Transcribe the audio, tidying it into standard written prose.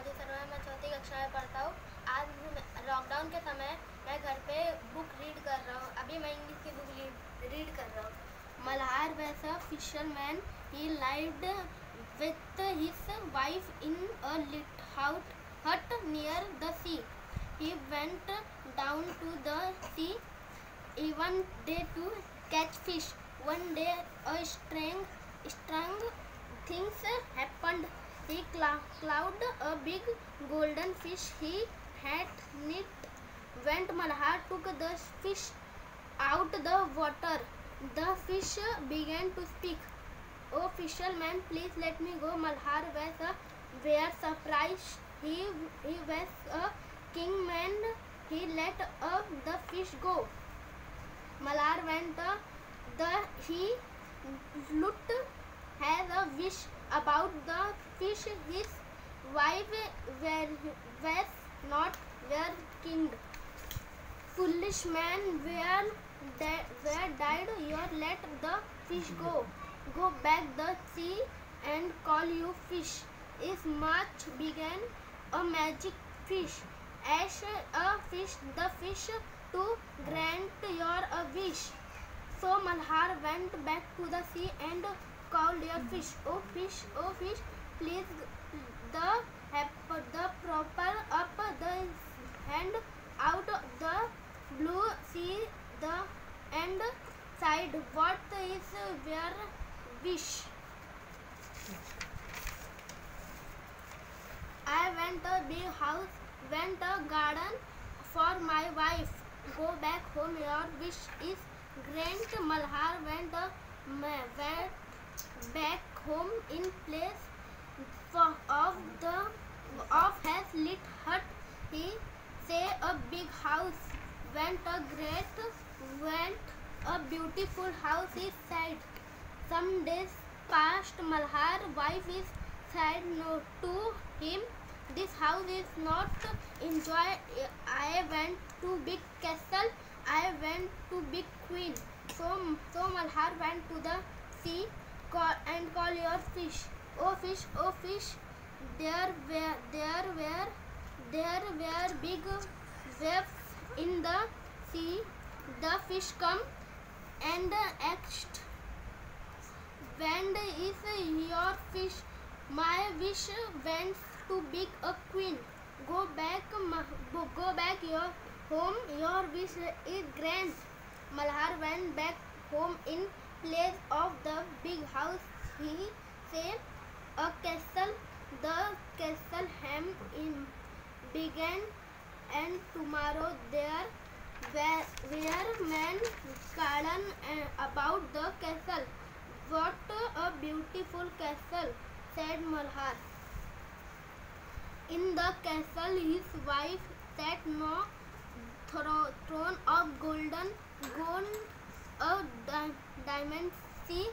राजू शर्मा है। मैं चौथी कक्षा में पढ़ता हूँ। आज लॉकडाउन के समय मैं घर पे बुक रीड कर रहा हूँ। अभी मैं इंग्लिश की बुक रीड कर रहा हूँ। Malhar was a fisherman. He lived with his wife in a little hut near the sea. He went down to the sea even day to catch fish. One day a strange things happened. He caught a big golden fish he had net. When Malhar took the fish out the water, the fish began to speak. "Oh fisherman, please let me go." Malhar was very surprised. He was a king man. He let the fish go. Malhar went he looked has a wish about the fish. His wife was not were king. Foolish man, where died your let the fish go. Go back the sea and call you fish. Is much began a magic fish. Ask a fish the fish to grant your a wish. So Malhar went back to the sea and called your fish. Oh fish, please the proper up the hand out the blue sea the and side. What is your wish? I want a big house, want a garden for my wife. Go back home, your wish is grant. Malhar went back home in place of his lit hut. He say a big house, went a beautiful house is said. Some days passed. Malhar wife is said no to him. This house is not enjoy. I went to big castle. I went to big queen. So Malhar went to the sea and call your fish. Oh fish, there were big waves in the sea. The fish come and asked, "When is your fish?" "My wish went to big a queen." Go back your home, your wish is grant. Malhar went back home in place of the big house. He say a castle. The castle hem in began, and tomorrow there were men garden about the castle. What a beautiful castle, said Malhar. In the castle his wife sat no throne of gold, a diamond sea